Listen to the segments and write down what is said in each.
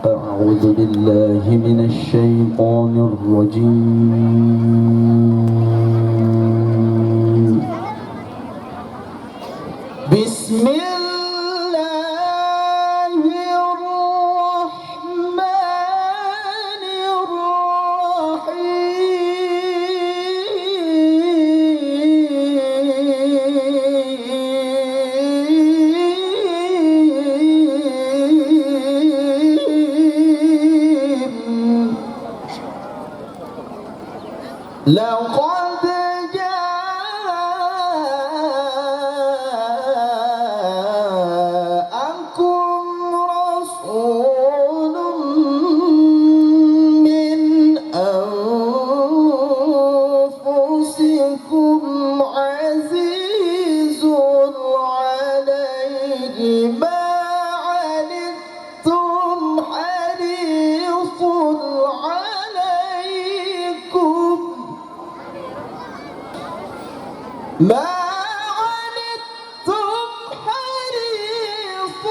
أعوذ بالله من الشيطان الرجيم. بسم الله الرحمن الرحيم. لقد جاءكم رسول من أنفسكم عزيز عليه ما عنتم حريص عليكم ما عنتم حريص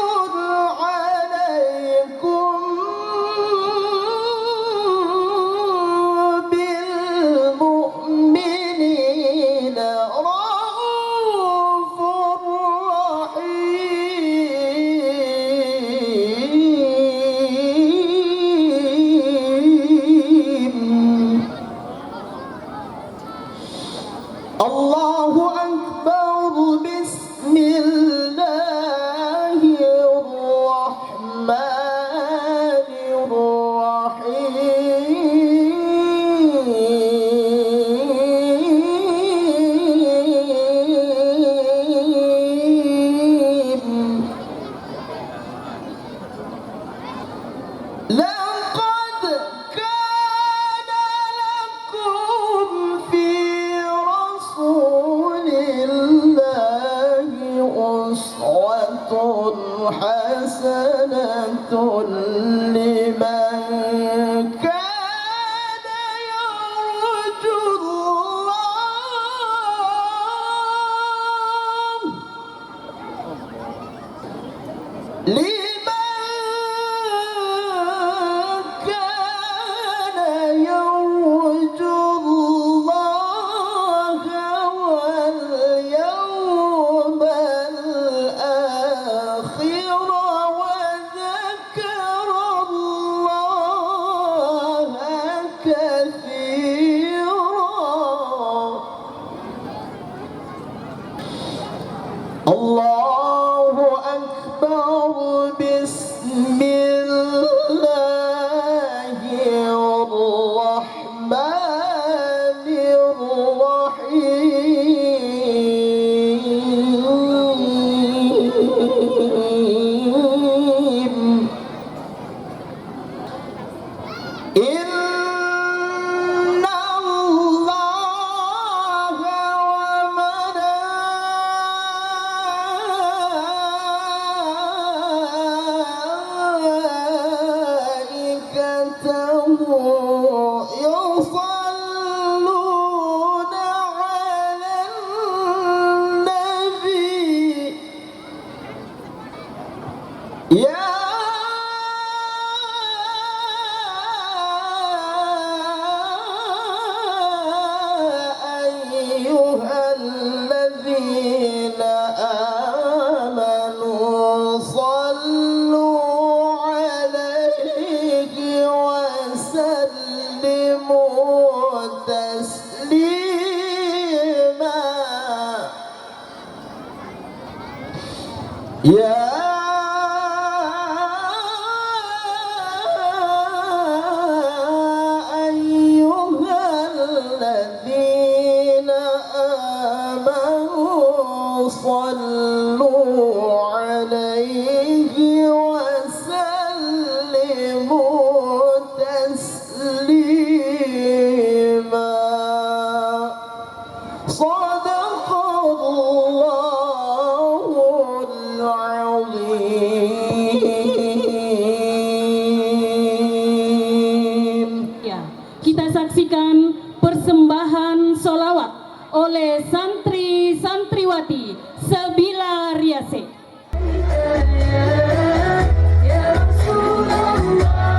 عليكم بالمؤمنين رؤوف رحيم. الله أكبر. بسم الله الرحمن الرحيم. لقد كان لكم في رسول الله أسوة حسنة لمن كان يرجو الله كان يرجو الله واليوم الآخر وذكر الله كثيرا. الله أكبر. بسم الله الرحمن الرحيم. إن الله وملائكته يصلون على النبي يا أيها الذين آمنوا صلوا عليه وسلموا تسليما. يا أيها الذين آمنوا صلوا عليه وسلموا تسليما. صدق الله العظيم. Ya, kita saksikan persembahan sholawat oleh santri-santriwati Sabila Riasih. Ya Rasulullah.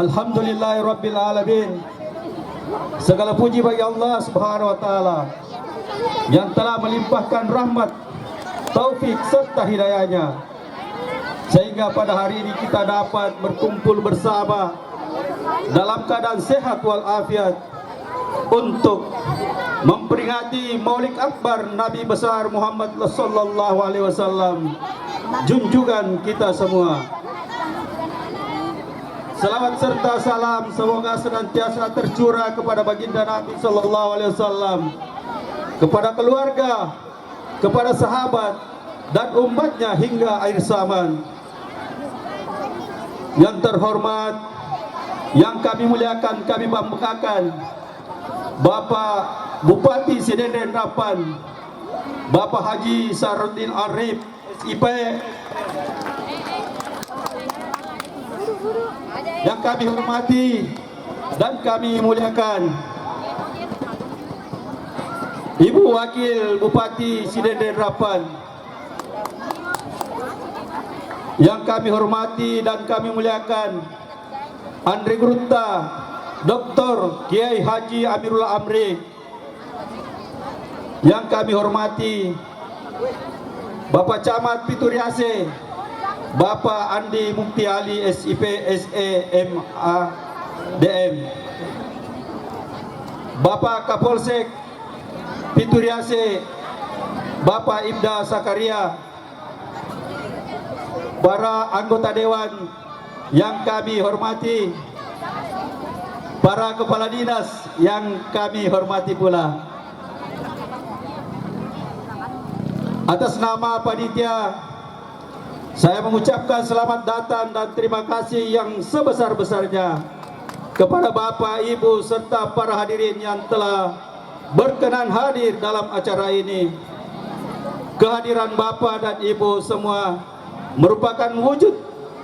Alhamdulillahirabbil alamin. Segala puji bagi Allah Subhanahu wa taala yang telah melimpahkan rahmat, taufik serta hidayahnya, sehingga pada hari ini kita dapat berkumpul bersama dalam keadaan sehat walafiat untuk memperingati Maulid Akbar Nabi besar Muhammad sallallahu alaihi wasallam, junjungan kita semua. Selawat serta salam semoga senantiasa tercurah kepada baginda Nabi sallallahu alaihi wasallam, kepada keluarga, kepada sahabat dan umatnya hingga akhir zaman. Yang terhormat, yang kami muliakan, kami banggakan, Bapak Bupati Sidenden Rapan, Bapak Haji Sarudin Arif, SIP, yang kami hormati dan kami muliakan, Ibu Wakil Bupati Sidenden Rapan, yang kami hormati dan kami muliakan, Andre Grutta, Dr. Kiai Haji Amirullah Amri, yang kami hormati, Bapak Camat Pituriase, Bapak Andi Mukti Ali SIP SEMA DM, Bapak Kapolsek Pituriase, Bapak Ibda Sakaria, para anggota dewan yang kami hormati, para kepala dinas yang kami hormati pula. Atas nama panitia, saya mengucapkan selamat datang dan terima kasih yang sebesar-besarnya kepada Bapak, Ibu, serta para hadirin yang telah berkenan hadir dalam acara ini. Kehadiran Bapak dan Ibu semua merupakan wujud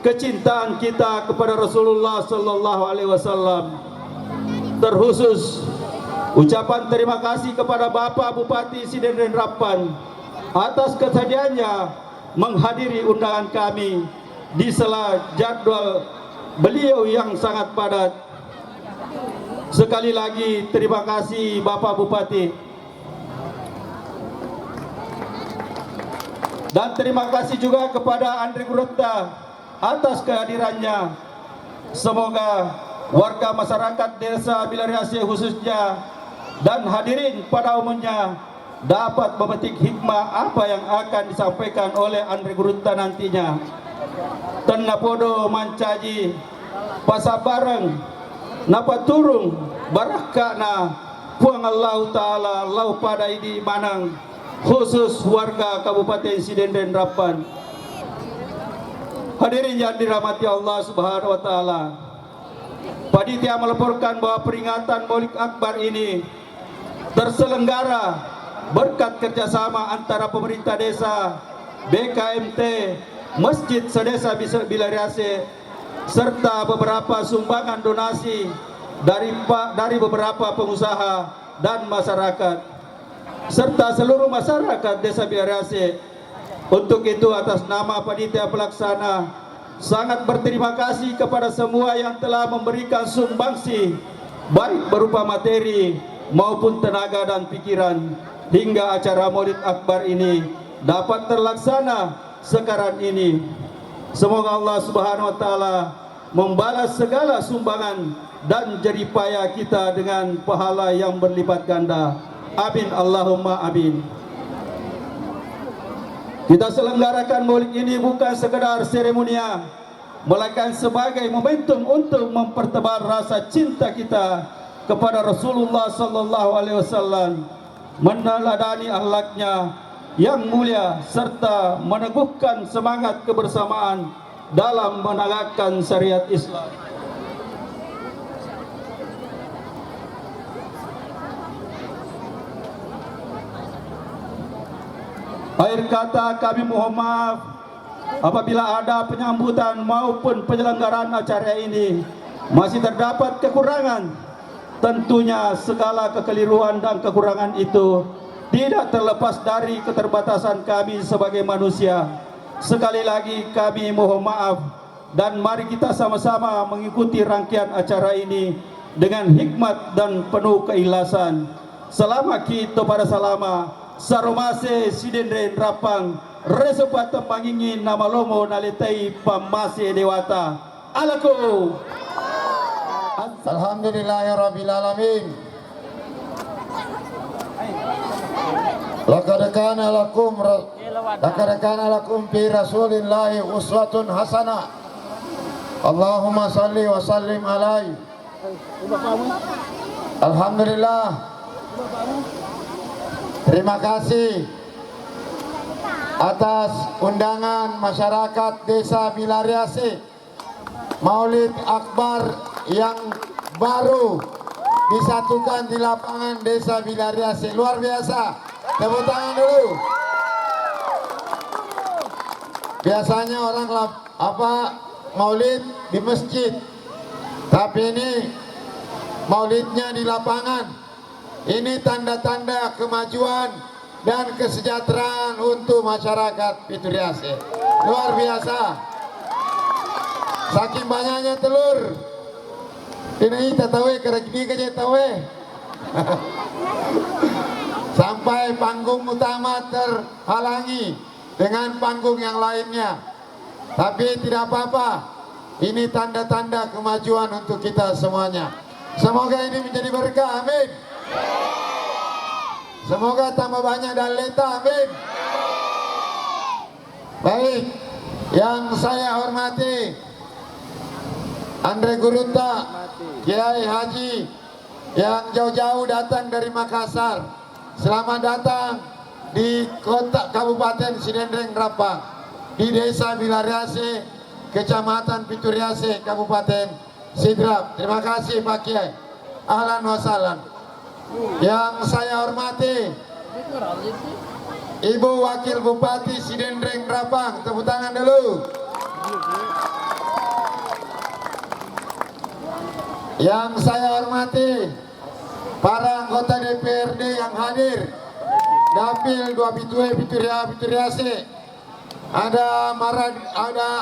kecintaan kita kepada Rasulullah sallallahu alaihi wasallam. Terkhusus ucapan terima kasih kepada Bapak Bupati Sidenden Rapan atas kesediaannya menghadiri undangan kami di sela jadwal beliau yang sangat padat. Sekali lagi terima kasih Bapak Bupati, dan terima kasih juga kepada Andre Grutta atas kehadirannya. Semoga warga masyarakat Desa Bilariase khususnya dan hadirin pada umumnya dapat memetik hikmah apa yang akan disampaikan oleh Andre Grutta nantinya. Tenapodo mancaji pasabareng napa turung barakana puang Allah Ta'ala lau pada ini manang, khusus warga Kabupaten Sidenden Rapan. Hadirin yang dirahmati Allah Subhanahu wa taala, panitia melaporkan bahwa peringatan Maulid Akbar ini terselenggara berkat kerjasama antara pemerintah desa, BKMT, Masjid Sedesa Bilariase, serta beberapa sumbangan donasi dari beberapa pengusaha dan masyarakat, serta seluruh masyarakat Desa Bilariase. Untuk itu, atas nama panitia pelaksana sangat berterima kasih kepada semua yang telah memberikan sumbangsi baik berupa materi maupun tenaga dan pikiran hingga acara Maulid Akbar ini dapat terlaksana sekarang ini. Semoga Allah Subhanahu wa taala membalas segala sumbangan dan jerih payah kita dengan pahala yang berlipat ganda. Amin Allahumma amin. Kita selenggarakan Maulid ini bukan sekedar seremonial, melainkan sebagai momentum untuk mempertebal rasa cinta kita kepada Rasulullah sallallahu alaihi wasallam, meneladani akhlaknya yang mulia serta meneguhkan semangat kebersamaan dalam menegakkan syariat Islam. Akhir kata, kami mohon maaf apabila ada penyambutan maupun penyelenggaraan acara ini masih terdapat kekurangan. Tentunya segala kekeliruan dan kekurangan itu tidak terlepas dari keterbatasan kami sebagai manusia. Sekali lagi kami mohon maaf dan mari kita sama-sama mengikuti rangkaian acara ini dengan hikmat dan penuh keikhlasan. Selama kita pada salama saromase sidendre rapang resopa tempangingin nama lomo naletai pamase dewata alako. Alhamdulillahirabbil alamin. Laqad kana lakum fi rasulillahi uswatun hasanah. Allahumma salli wa sallim alaihi. Alhamdulillah. Terima kasih atas undangan masyarakat Desa Bilariase Maulid Akbar yang baru disatukan di lapangan Desa Bilariase. Luar biasa. Tepuk tangan dulu. Biasanya orang maulid di masjid, tapi ini maulidnya di lapangan. Ini tanda-tanda kemajuan dan kesejahteraan untuk masyarakat Pituriase. Luar biasa. Saking banyaknya telur. Ini tatawe kerajaan kerja tawe. Sampai panggung utama terhalangi dengan panggung yang lainnya. Tapi tidak apa-apa. Ini tanda-tanda kemajuan untuk kita semuanya. Semoga ini menjadi berkah. Amin. Semoga tambah banyak daleta. Amin. Baik, yang saya hormati Andre Gurunta, Kiai Haji yang jauh-jauh datang dari Makassar. Selamat datang di kota Kabupaten Sidendreng Rapang, di Desa Bilariase, Kecamatan Pituriase, Kabupaten Sidrap. Terima kasih Pak Kiai. Ahlan wa sahlan. Yang saya hormati Ibu Wakil Bupati Sidendreng Rapang, tepuk tangan dulu. Yang saya hormati para anggota DPRD yang hadir, Dapil 2 Pitue Pituriase, ada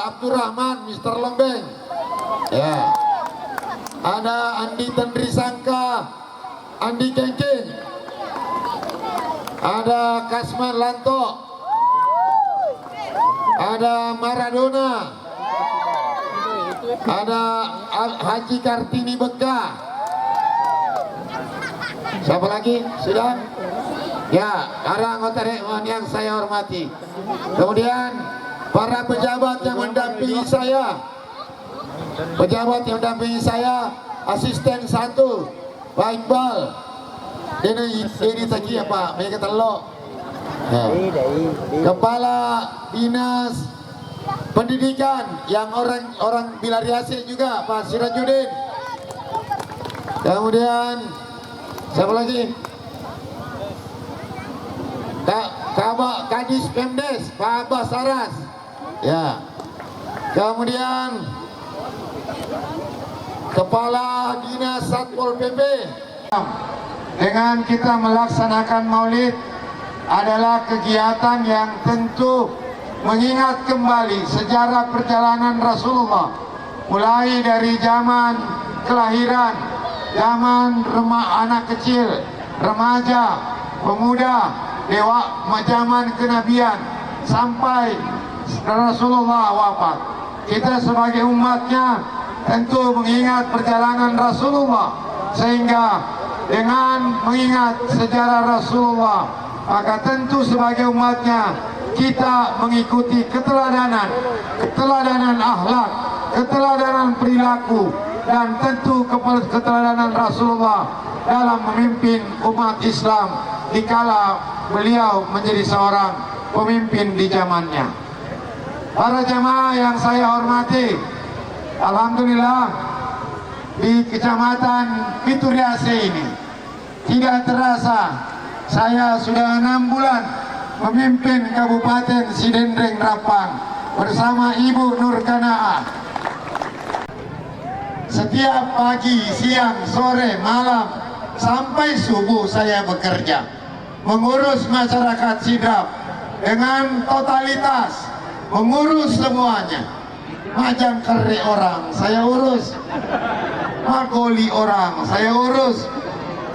Abdurrahman Mr. Lembeng, ya, ada Andi Tendri Sangka, Andi Kengking, ada Kasman Lanto, ada Maradona, ada Haji Kartini Beka. Siapa lagi? Sudah? Ya, para anggota dewan yang saya hormati. Kemudian para pejabat yang mendampingi saya. Asisten 1 Pak Iqbal. Ini tadi apa? Mereka telok. Ya. Kepala Dinas Pendidikan yang orang Bilariase juga, Pak Sirajuddin. Kemudian siapa lagi? Kadis Pemdes, Pak Abbas Saras. Ya. Kemudian Kepala Dinas Satpol PP. Dengan kita melaksanakan maulid adalah kegiatan yang tentu mengingat kembali sejarah perjalanan Rasulullah, mulai dari zaman kelahiran, zaman anak kecil, remaja, pemuda, zaman kenabian, sampai Rasulullah wafat. Kita sebagai umatnya tentu mengingat perjalanan Rasulullah, sehingga dengan mengingat sejarah Rasulullah, maka tentu sebagai umatnya kita mengikuti keteladanan akhlak, keteladanan perilaku, dan tentu keteladanan Rasulullah dalam memimpin umat Islam dikala beliau menjadi seorang pemimpin di zamannya. Para jamaah yang saya hormati, alhamdulillah di Kecamatan Pituriase ini tidak terasa saya sudah 6 bulan memimpin Kabupaten Sidendreng Rapang bersama Ibu Nur Kanaa. Setiap pagi, siang, sore, malam sampai subuh saya bekerja mengurus masyarakat Sidrap dengan totalitas, mengurus semuanya. Majang kere orang saya urus, magoli orang saya urus,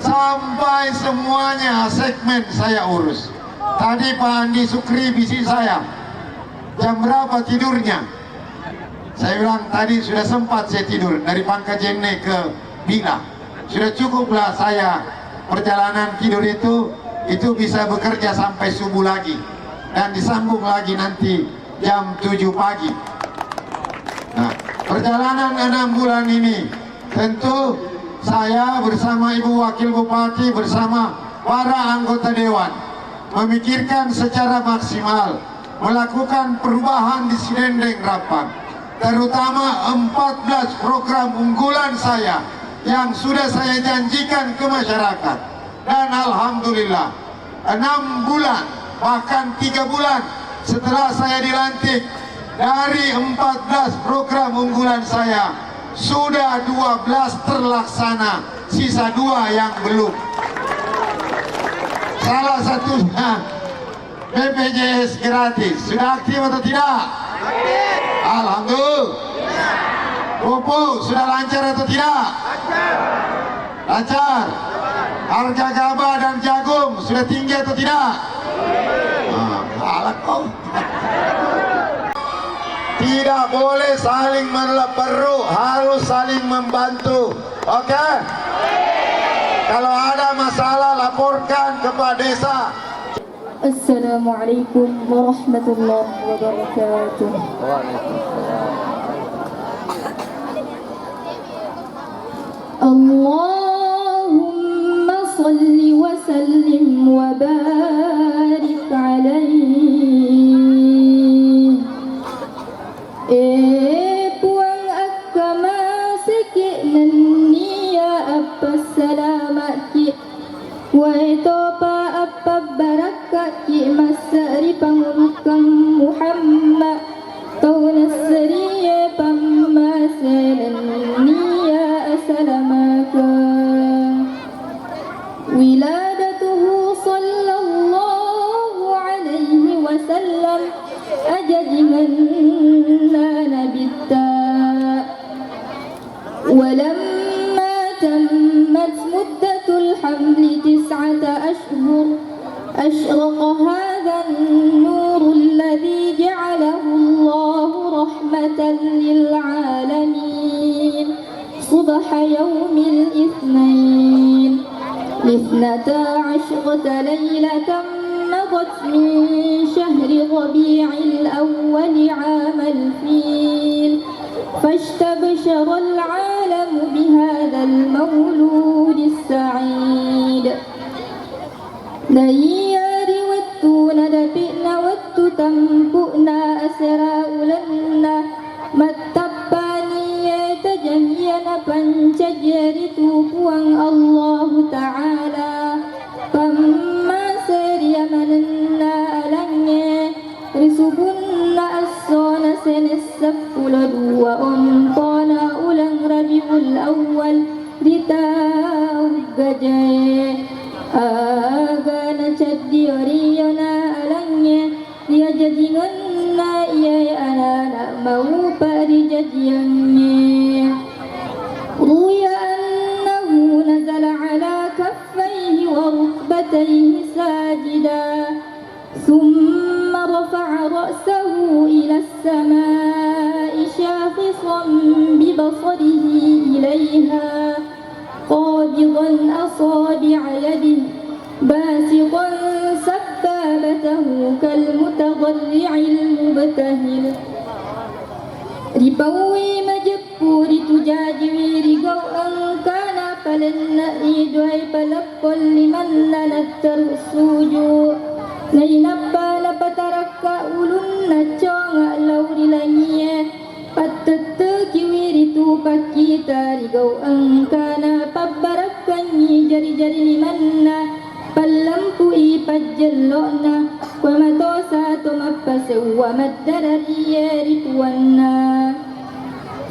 sampai semuanya segmen saya urus. Tadi Pak Andi Sukri bisik saya, jam berapa tidurnya? Saya bilang tadi sudah sempat saya tidur dari Pangkajene ke Bila. Sudah cukuplah saya perjalanan tidur itu bisa bekerja sampai subuh lagi dan disambung lagi nanti jam 7 pagi. Nah, perjalanan 6 bulan ini tentu saya bersama Ibu Wakil Bupati bersama para anggota Dewan memikirkan secara maksimal melakukan perubahan di Sidendeng Rapang, terutama 14 program unggulan saya yang sudah saya janjikan ke masyarakat. Dan alhamdulillah 6 bulan bahkan 3 bulan setelah saya dilantik, dari 14 program unggulan saya sudah 12 terlaksana, sisa 2 yang belum. Salah satunya BPJS gratis. Sudah aktif atau tidak? Alhamdulillah. Pupuk sudah lancar atau tidak? Lancar. Harga gabah dan jagung sudah tinggi atau tidak? Alat kau. Tidak boleh saling berperuk, harus saling membantu. Oke? Kalau ada masalah laporkan ke Pak Desa. Assalamualaikum warahmatullahi wabarakatuh. Allahumma salli wa sallim wa barik alaihi. Puang agama sikit nania apa selamat ki wa topa apa barakat ki masari pangurukang Muhammad kau nasriya pamasalan niya assalamaka wiladatuhu sallallahu alaihi wasallam أجدهن نبتا ولما تمت مدة الحمل 9 أشهر أشرق هذا النور الذي جعله الله رحمة للعالمين صبح يوم الاثنين 12 ليلة مضت من شهر ربيع الأول عام الفيل فاستبشر العالم بهذا المولود السعيد ديار واتو ندفئنا واتو تنبؤنا أسراء لنا متباني تجهينا فانشجرتو فوان الله تعالى فما سريا مننا ألني رسبنا الصون سنسف لدو وأمطانا أولن ربيع الأول رتاو الجاي أغانا شدي ورينا ألني ليجدنا إياي أنا موبا رجديني روي أنه نزل على كفيه وركبتيه ساجدا ثم رفع رأسه إلى السماء شاخصا ببصره إليها قابضا أصابع يده باسطا سبابته كالمتضرع المبتهل ربوي مجبور تجاجوي رقو أن كان فلن إيدوي فلقل لمن نتر السجود نينبا نبتركا أولن نجوغ لوري لنيه pattetteki wiritu pakita rigau angkana pabbarakkanyi jari-jari limanna pallampu ipajjallona wa matosa tumappase wa maddarariye rituwanna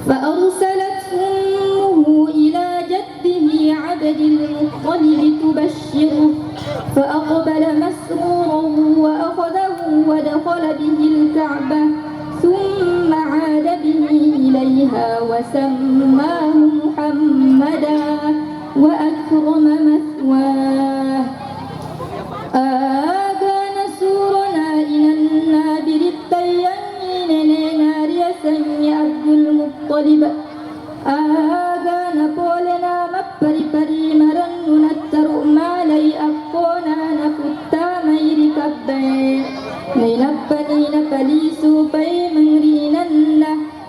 فأرسلت أمه إلى جده عبد المطلب تبشره فأقبل مسرورا وأخذه ودخل به الكعبة ثم عاد به وسماه محمدا وأكرم مثواه آبى نسورنا إلى النادر التيمين لنار يسمي عبد المطلب آبى نقولنا مبري بري مرن نتر مالي أقونا نفتا ميري كبين نينبني نبليسو بي منرينا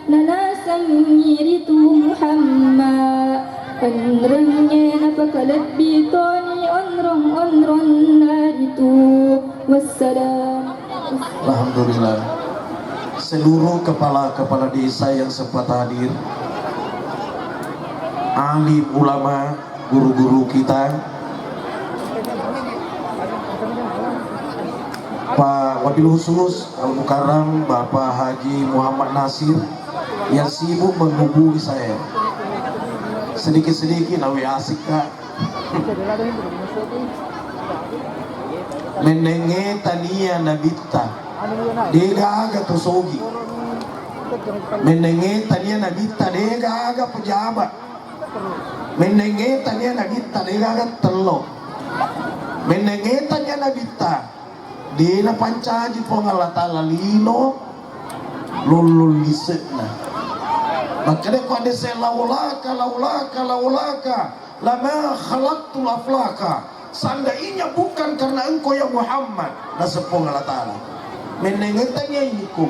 نناسا ميرتو محمد Onrongnya napakalat bitoni onrong naritu wassalam. Alhamdulillah, seluruh kepala-kepala desa yang sempat hadir, alim ulama, guru-guru kita, Pak Wabil Khusus Al-Mukarram Bapak Haji Muhammad Nasir yang sibuk menghubungi saya sedikit-sedikit nawi asik kak menenge tania nabita dega aga tosogi menenge tania nabita dega aga pejabat menenge tania nabita dega aga telo menenge tania nabita dina pancaji pongalatala lino lulul lisekna. Makanya kau ada saya laulaka lama khalaqtul aflaka. Seandainya bukan karena engkau ya Muhammad nasepong Allah Ta'ala menengetanya inikum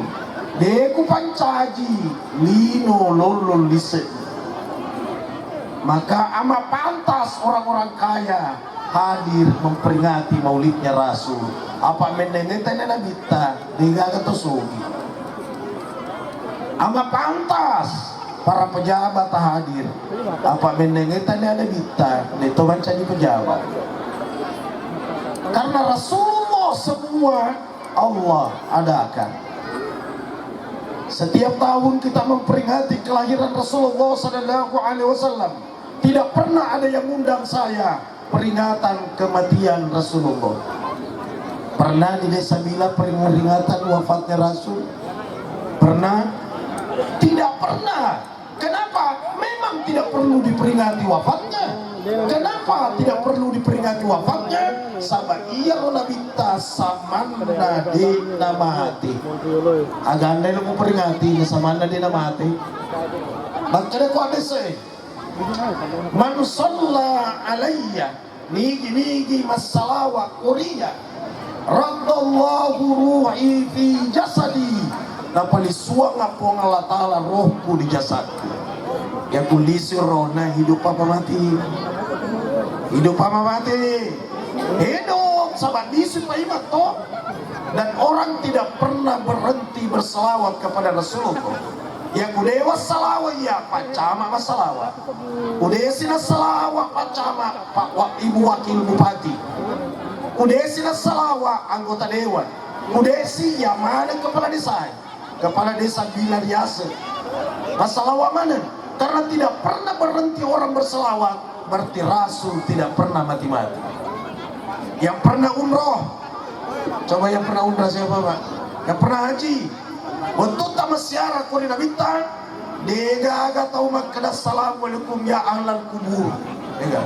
deku pancaji lino lolol lise. Maka amat pantas orang-orang kaya hadir memperingati maulidnya Rasul. Apa menengetanya nabita digaga tosogi. Amat pantas para pejabat hadir. Apa menengetannya ada bita, itu bancanya pejabat. Karena Rasulullah semua Allah adakan. Setiap tahun kita memperingati kelahiran Rasulullah SAW. Tidak pernah ada yang undang saya peringatan kematian Rasulullah. Pernah di desa Bila peringatan wafatnya Rasul? Pernah? Tidak pernah. Kenapa? Memang tidak perlu diperingati wafatnya. Kenapa tidak perlu diperingati wafatnya? Sama iya lo nabita samanda di namati. Aganda lo mau peringati samanda di namati. Makanya ko ada say. Man shalla alayya nigi masalawa kuriya. Raddallahu ruhi fi jasadi. Napalisuang nga Allah Ta'ala rohku di jasadku. Yang kulisi rona hidup apa mati? Hidup apa mati? Hidup sahabat disu paimat toh. Dan orang tidak pernah berhenti berselawat kepada Rasulullah. Yang udah salawat ya pacama masalawat. Udah sina salawat pacama Pak Ibu Wakil Bupati. Udah sina salawat anggota dewan. Udah si ya mana kepala desa? Kepala desa Bila Riase. Masalawat mana? Karena tidak pernah berhenti orang berselawat, berarti Rasul tidak pernah mati-mati. Yang pernah umroh, coba yang pernah umrah siapa Pak? Yang pernah haji, untuk tamas siara kurina bintang, dega aga tahu makada assalamualaikum ya ahlal kubur, dega.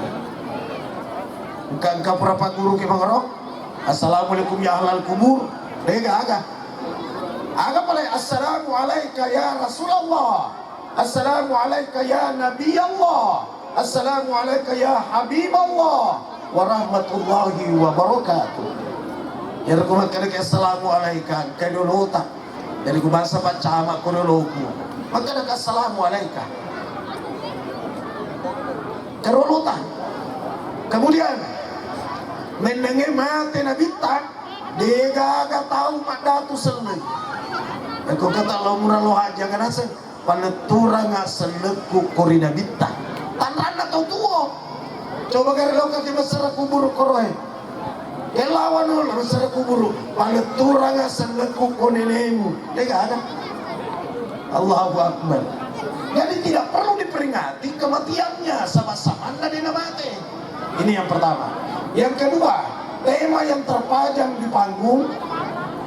Bukan kapura guru ki mangrok, assalamualaikum ya ahlal kubur, dega aga. Aga pala assalamu alayka ya Rasulullah, assalamu alayka ya Nabi Allah, assalamu alayka ya Habib Allah wa rahmatullahi wa barakatuh. Yang kumat kada ke assalamu alayka kaduluta. Dari kubasa pacama kaduluku. Maka ada assalamu alayka. Kaduluta. Kemudian menenge mate nabita dega aga tahu madatu seleng. Aku kata lo murah lo aja kan asal panetura nggak seleku korina bita tanran atau tuo coba kare lo kaki besar kubur koroy kelawan lo besar kubur panetura nggak seleku konenemu dia nggak ada. Allahu Akbar. Jadi tidak perlu diperingati kematiannya sama-sama dari mati. Ini yang pertama. Yang kedua, tema yang terpajang di panggung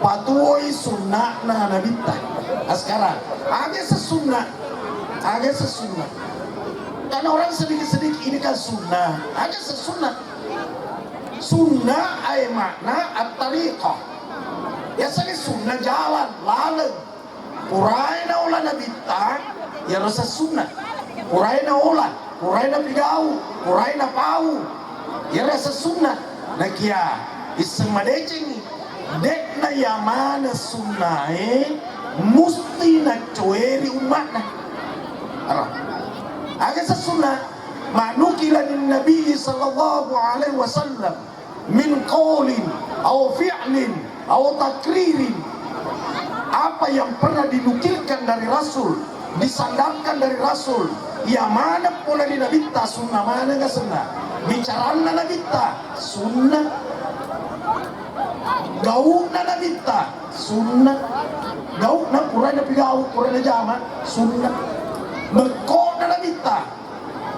patuoi sunnah na nabita. Sekarang ada sesunnah agak sesunnah. Karena orang sedikit-sedikit ini kan sunnah, agak sesunnah. Sunnah ay makna at-tariqah. Biasanya sunnah jalan, lalu. Puraina ulah nabita, ya rasa sunnah. Puraina ulah, puraina pigau, puraina pau, ya rasa sunnah. Nah kia, iseng madeceng dek na yamana sunnah musti na coeri umat na. Agak sesunnah manukila din Nabi sallallahu alaihi wasallam min qawlin atau fi'lin atau takririn, apa yang pernah dinukilkan dari Rasul, disandarkan dari Rasul, ya mana pula di Nabi ta sunnah, mana nggak sunnah, bicarana Nabi ta sunnah, gauna Nabi ta sunnah, gauna purana pigau purana jama sunnah, mekok na Nabi ta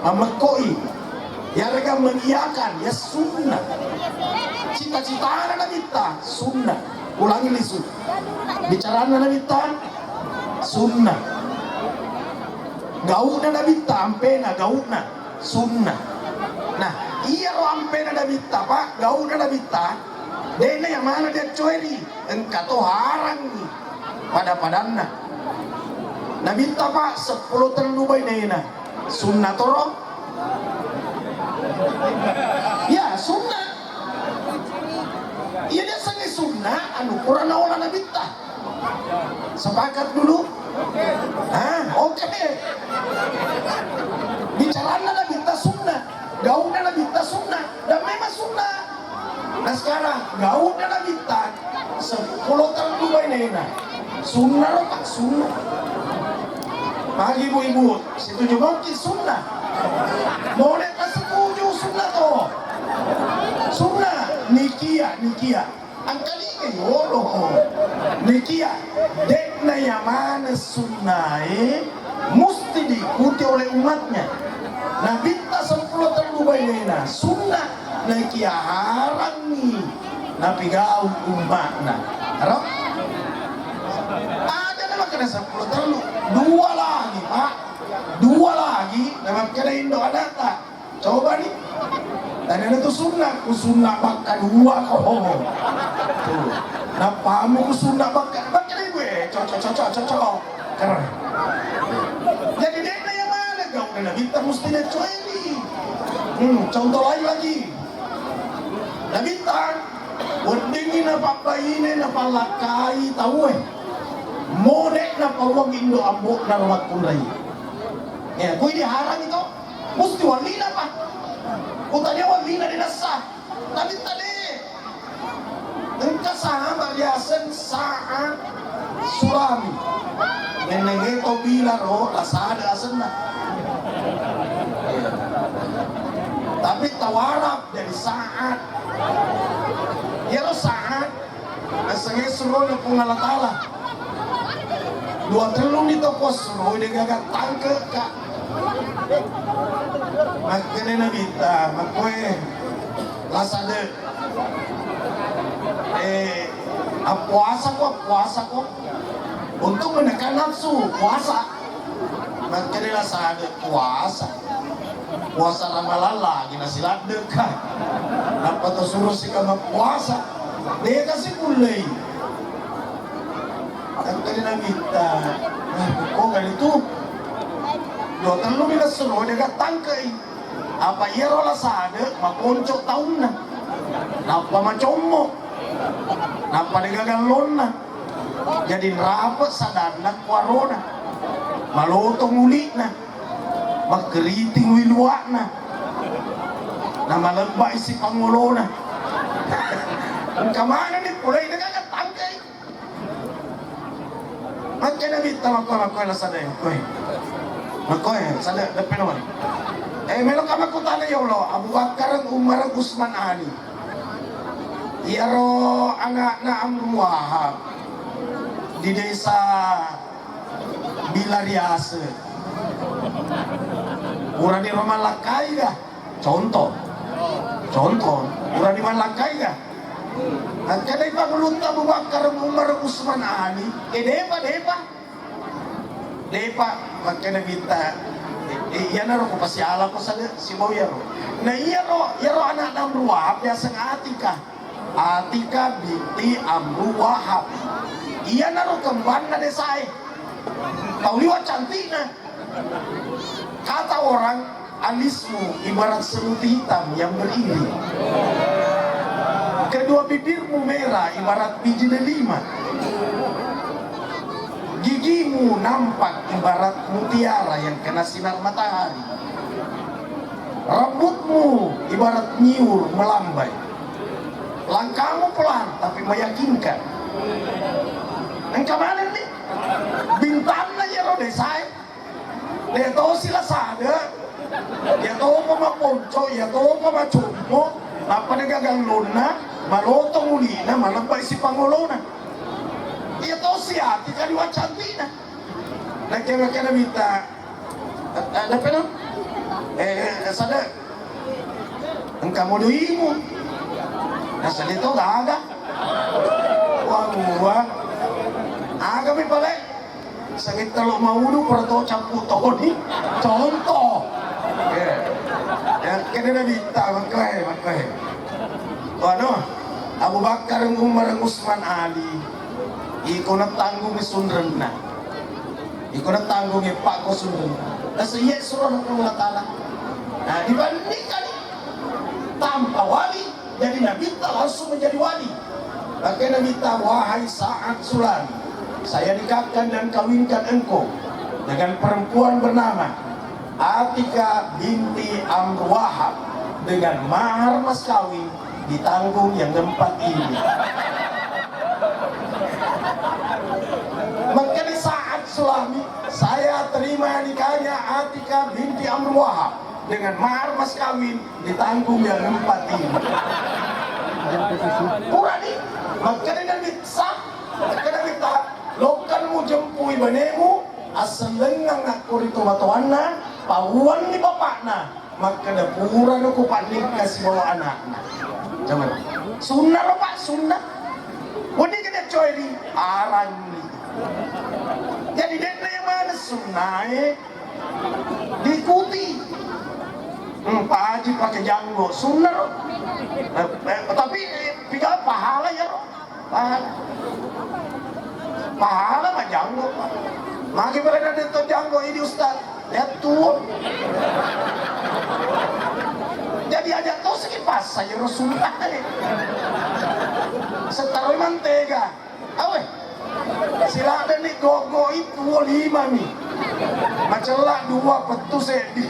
mekoi, ya mereka mengiyakan ya sunnah, cita-cita Nabi ta sunnah. Ulangi lisu, bicarana Nabi ta sunnah, gauna Nabi ta ampena gauna sunnah. Nah iya lo ampena Nabi ta pak gauna Nabi ta dena yang mana dia cueri engkau to harang nih pada padanna Nabi ta pak 10 terlubai nena sunnah toro ya sunnah. Iya dia sange sunnah anu kurang olah Nabi ta. Sepakat dulu. Oke deh. Bicaranya Nabi ta sunnah, gaunnya Nabi ta sunnah, dan memang sunnah. Nah sekarang gaunnya Nabi ta 10 tahun dua ini sunnah loh pak sunnah. Pagi ibu-ibu setuju mungkin sunnah. Boleh tak setuju sunnah toh? Sunnah nikia angkali yolo nikia dekna yang mana sunnah mesti diikuti oleh umatnya. Nabi ta 10 terluba ini sunnah nikia harang nih nabi gau umatna harap ada nama kena 10 terlu dua lagi pak nama kena Indo ada tak coba nih. Dan itu sunnah bakal dua kok. Tuh. Napamu ku sunnah bakal gue. Cocok. Keren. Jadi dia yang mana kau kena bintang mestinya cueli. Contoh lain lagi. Nah bintang, wendingin apa ini apa lakai tahu modek napa wong Indo ambok narawat kunrai. Ya, gue diharang itu mesti walina pak. Utanya walina dinasah, tapi tadi engkau sahabat yasen saat sulami, menengeto bila roh lasada asena. Tapi tawarap dari saat, ya lo saat, asenge suruh nepung alatala. Dua telung di toko suruh dia gagak tangke kak. Makanya Nabi ta makwe lasade puasa kok untuk menekan nafsu puasa. Makanya lasade puasa ramalan lagi nasi ladek kan. Napa tuh suruh si kamu puasa dia kasih mulai. Makanya Nabi ta kok kan itu dokter lu bila suruh dia tangkai apa iya rola sade makoncok tahun na napa macomo napa dia gagalon na jadi rapat sadana kuarona maloto ngulik na makeriting wiluak na nama lebay si pangulona kamana nih pulai dia gagak tangkai makanya minta makoy la sade makoy sada depan naman melok kama kutana ya Allah Abu Bakar Umar Utsman Ali iaro anak na Amr Wahab di desa Bilariase urang di Roman Lakai gak contoh urang di Malakai gak kadai pangulut Abu Bakar Umar Utsman Ali depa Lepa makanya minta iya naro ko pasi ala ko sa si mau ya ro. Na iya ro anak Amru Wahab biasa Atika. Atika binti Amru Wahab. Iya naro kemban na desai. Tahu liwat cantiknya. Kata orang alismu ibarat seluti hitam yang beriri. Kedua bibirmu merah ibarat biji delima. Gigimu nampak ibarat mutiara yang kena sinar matahari. Rambutmu ibarat nyiur melambai. Langkahmu pelan tapi meyakinkan. Engkau mana nih? Bintangnya ya ro desai. Dia tahu sila sada. Dia tahu pama ponco, dia tahu pama cummo. Apa dia gagang luna, maloto mulina, malampai si pangolona. Ia tahu si hati kan diwat cantina. Nah kira-kira minta ada apa no? Sada engkau mau duimu. Nah sada itu gak ada. Wah agak mi pale. Sakit kalau mau du perto campu toni contoh. Ya kena minta makai. Ano? Abu Bakar Umar Usman Ali. Iko na tanggung ni sunren na. Iko na tanggung ni Pak ko sunren. Nasa iya surah ng Allah Ta'ala. Nah dibandingkan tanpa wali, jadi Nabi langsung menjadi wali. Maka Nabi wahai Sa'ad Sulami, saya nikahkan dan kawinkan engkau dengan perempuan bernama Atika binti Amru Wahab dengan mahar mas kawin ditanggung yang keempat ini. Maka di saat Sulami saya terima nikahnya Atika binti Amru Wahab dengan mahar mas kawin ditanggung yang keempat ini. Purani maka dengan sah kena minta lokanmu jempui banemu asal lengang aku itu batuanna pauan ni bapakna maka da pura no ko panik kasih bawa anakna. Jangan sunnah lo pak sunnah. Wadi kena coy di arang ni. Jadi dena yang mana sunnah diikuti. Pak Haji pakai janggo sunnah lo. Tapi tiga pahala ya lo. Pahala mah janggo pak. Maki berada di janggo ini ustaz. Lihat tuh. Jadi aja tahu sedikit pas saja Rasulullah nih. Setaruh mantega. Awe. Sila ada nih gogo itu 5 nih. Macelah 2 petus di.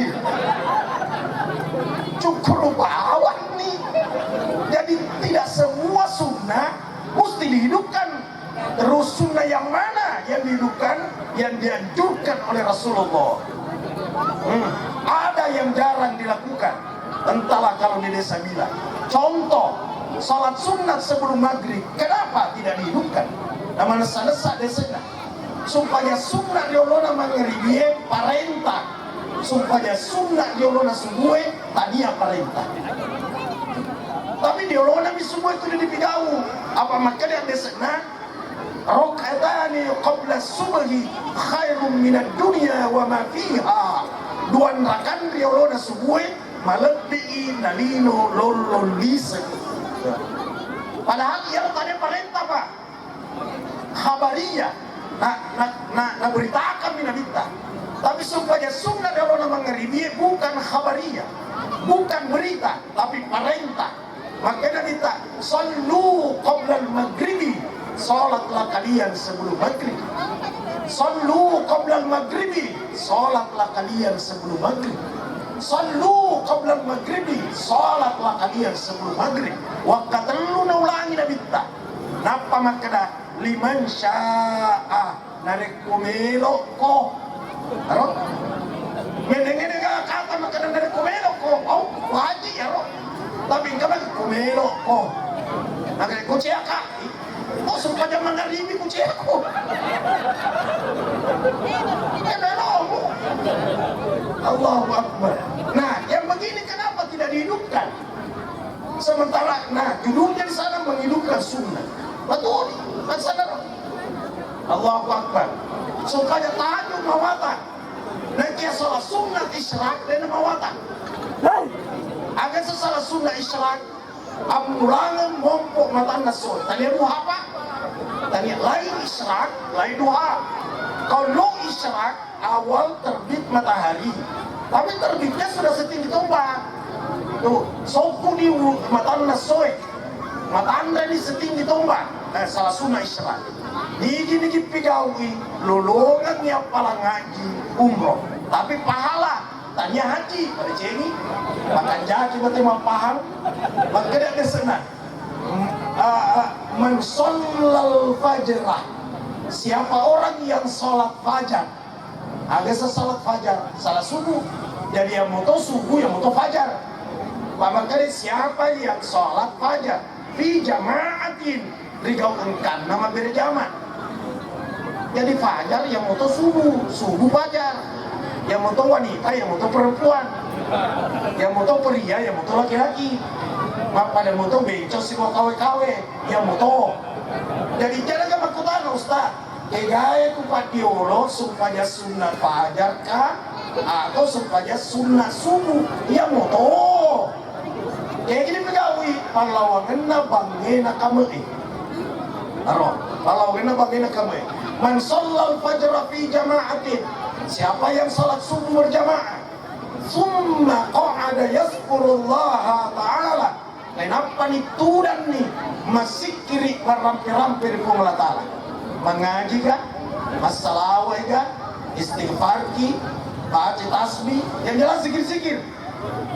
Cukup awan nih. Jadi tidak semua sunnah mesti dihidupkan. Terus sunnah yang mana yang dihidupkan, yang dianjurkan oleh Rasulullah. Ada yang jarang dilakukan. Entahlah kalau di desa bilang. Contoh, salat sunat sebelum maghrib. Kenapa tidak dihidupkan? Nama nesa-nesa desanya. Supaya sunat diolona mangribiye parenta. Supaya sunat diolona subuhe tadinya parenta. Tapi diolona subuhe itu dipigau. Apa makanya desanya? Rokatani qabla subhi khairum minad dunya wa ma fiha. 2 rakaat riolona subuh malebi nalino lololisa. Padahal ia tadi perintah pak khabariyah na beritakan minabita. Tapi supaya sunnah riolona mangribi bukan khabariyah, bukan berita tapi perintah. Makanya kita sallu qabla al-maghribi. Salatlah kalian sebelum maghrib. Sallu qabla al-maghribi. Salatlah kalian sebelum maghrib. Sallu qabla al-maghribi. Salatlah kalian sebelum maghrib. Waktu telu na ulangi na bitta. Napa makada liman syaa narik kumelo ko. Aro? Mendengar kata makada narik kumelo ko. Oh, wajib ya ro. Tapi enggak kumelo ko. Narik kuciya ka. Oh, supaya mengharibi kuciku. Allahu Akbar. Nah, yang begini kenapa tidak dihidupkan? Sementara, nah, judulnya di sana menghidupkan sunnah. Betul, kan sadar? Allahu Akbar. supaya tajuk mawatan. Dan kia salah sunnah isyarak dan mawatan. Agar sesalah sunnah isyarak, amulangan mompok matan nasul. Tanya duha apa? Tanya lain isyarak, lain duha. Kalau isyarak awal terbit matahari, tapi terbitnya sudah setinggi tombak. Tuh, soku di matan nasul, mata anda ini setinggi tombak. Salah sunnah isyarak. Nigi pigawi, lolongan yang palang ngaji umroh, tapi pahala tanya haji pada ceni, makan jaki bertema paham, maka dia kesenang. Man shallal fajrah, siapa orang yang sholat fajar, agak salat fajar, salah subuh, jadi yang moto subuh, yang moto fajar. Maka dia siapa yang sholat fajar, fi jama'atin, rigau engkan nama berjamaah. Jadi fajar yang moto subuh, subuh fajar. Yang moto wanita, yang moto perempuan. Yang moto pria, yang moto laki-laki. Pada moto bencos si mau kawe-kawe, yang moto. Jadi jangan makutan Ustaz. Gaya kupat diolo supaya sunnah fajar kah? Atau supaya sunnah subuh, yang moto. Kayak gini pegawi, palawangan na bangena kamei. Aro, palawangan na bangena kamei. Man shallal fajra fi jama'atin, siapa yang salat subuh berjamaah, summa qa'ada yazkurullaha ta'ala, kenapa nih tudan nih masih kiri berampir-rampir di Allah Ta'ala, mengaji kan, masalawai kan, istighfar ki, baca tasbih, yang jelas zikir-zikir,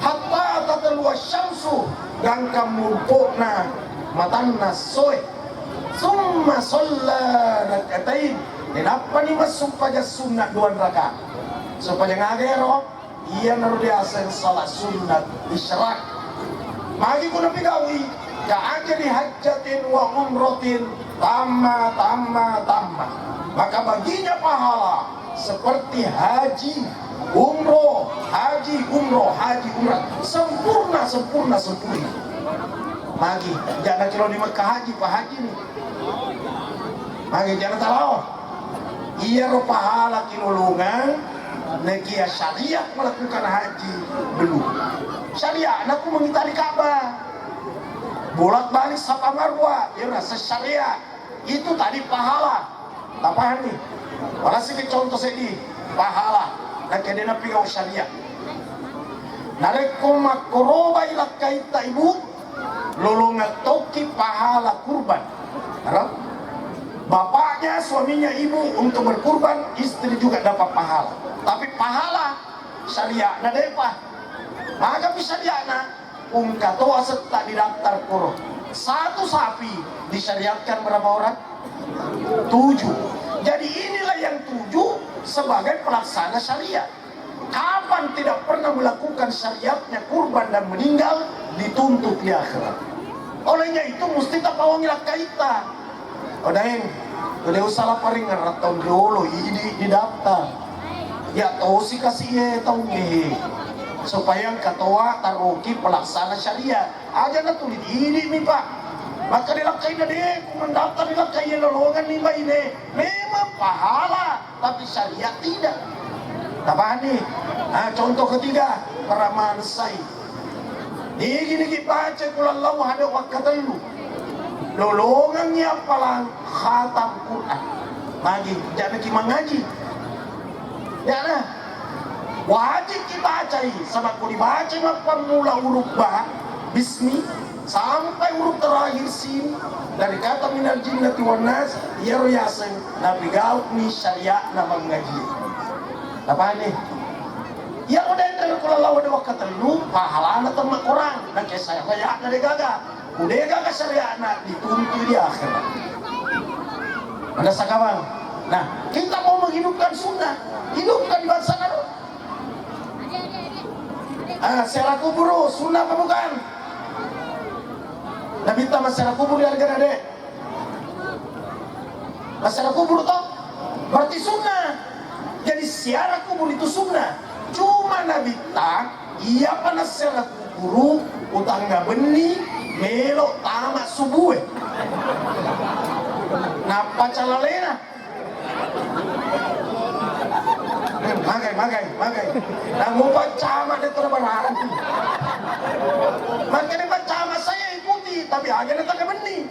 hatta tatalwa syamsu, dan kamu pokna matanna soe, summa sholla rakatain. Kenapa nih mas supaya sunat 2 rakaat? Supaya ngagero, iya naruh diasen salat sunat isyarak. Magi kuna pigawi, ka'ajri hajjatin wa umrotin, tamma. Maka baginya pahala seperti haji, umroh, haji, umrah, sempurna. Magi, jangan kalau di Mekah haji, Pak Haji nih. Magi jangan tahu. Ia pahala kinulungan, negia syariat melakukan haji belum. Syariat, aku mengitari Ka'bah, bolak-balik Safa Marwah, ya rasa syariat. Itu tadi pahala. Tak paham nih. Walau sih contoh sedih, pahala. Dan kedena pigau syariat. Narekom makoroba ilak kaita ibu. Lolongan toki pahala kurban. Arab? Bapaknya, suaminya, ibu untuk berkurban, istri juga dapat pahala. Tapi pahala syariah na depa. Maka syariahna katoa serta di daftar kuro. 1 sapi disyariatkan berapa orang? 7. Jadi inilah yang 7 sebagai pelaksana syariat. Kapan tidak pernah melakukan syariatnya kurban dan meninggal, dituntut di akhirat. Olehnya itu mesti tapawangilah kaita. Odaeng, udah usah paring ngeratau dulu di daftar. Ya tahu sih kasih tahu nih, supaya katoa taruki pelaksana syariat. Aja na tulis ini nih Pak. Maka dilakai na deh, mendaftar dilakai lolongan nih Mbak ini. Memang pahala, tapi syariat tidak. Tapahan nih. Nah, contoh ketiga, para mansai. Gini baca kulallahu ada wakatan lu. Lolongannya palang khatam Quran. Magi, jangan kita mengaji. Jangan. Wajib kita baca. Sama ku dibaca pemula huruf ba, bismi, sampai huruf terakhir sin. Dari kata minal jinnati wan nas, yasin, nabi gaut ni syariat nama mengaji. Apa nih? Ya udah dari kulallahu ada wakatan lu, pahala na temak orang. Dan kayak saya dari gagal. Udah gak syariat nak dituntut di akhirat. Ada sakawan. Nah, kita mau menghidupkan sunnah, hidupkan di bangsa Nabi. Secara kubur sunnah apa bukan? Nabi tak masalah kubur di harga adek. Masalah kubur toh berarti sunnah. Jadi secara kubur itu sunnah. Cuma Nabi tak iya panas secara kubur utang nggak benih. Melok tamat subuh. Napa calalena? Magai. Nang pancama dito na bararan. Makanya pancama saya ikuti, tapi aja na taga-beni.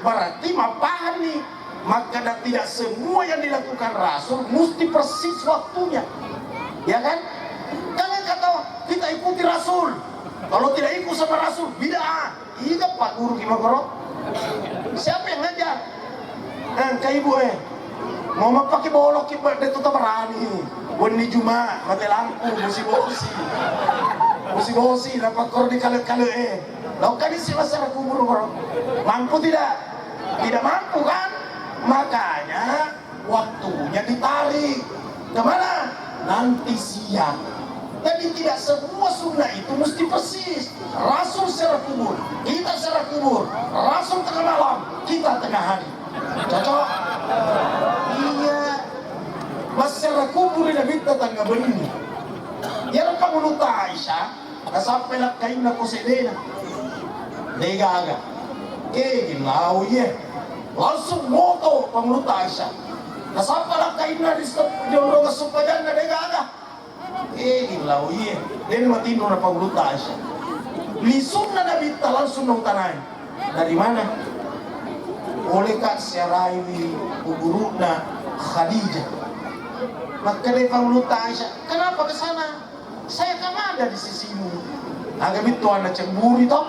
Berarti mapahan nih. Maka tidak semua yang dilakukan Rasul mesti persis waktunya. Ya kan? Jangan kata kita ikuti Rasul. Kalau tidak ikut sama Rasul, bid'ah. Iya Pak Guru Kimagoro. Siapa yang ngajar? Kak Ibu mau pakai bolok kita itu tabarani. Wani Jumat, mati lampu, bosi, dapat kor di kale. Lau kan isi masalah kubur. Mampu tidak? Tidak mampu kan? Makanya waktunya ditarik kemana? Nanti siang. Jadi tidak semua sunnah itu mesti persis. Rasul secara kubur, kita secara kubur. Rasul tengah malam, kita tengah hari. Cocok? Iya. Mas secara kubur tidak minta tangga benih. Ya lupa menurut Aisyah, sampai lah kain na kusedena. Degaga. Gilau ye. Langsung moto penurut Aisyah. Nasapalah kainna di jorong supadan na degaga. Gilau ye. Dia matino na penurut Aisyah. Lisun na Nabi langsung nang tanay. Dari mana? Oleh Kak Syarawi Uburuna Khadijah. Maka dia penurut Aisyah. Kenapa ke sana? Saya kan ada di sisimu. Agak itu anak cemburu itu.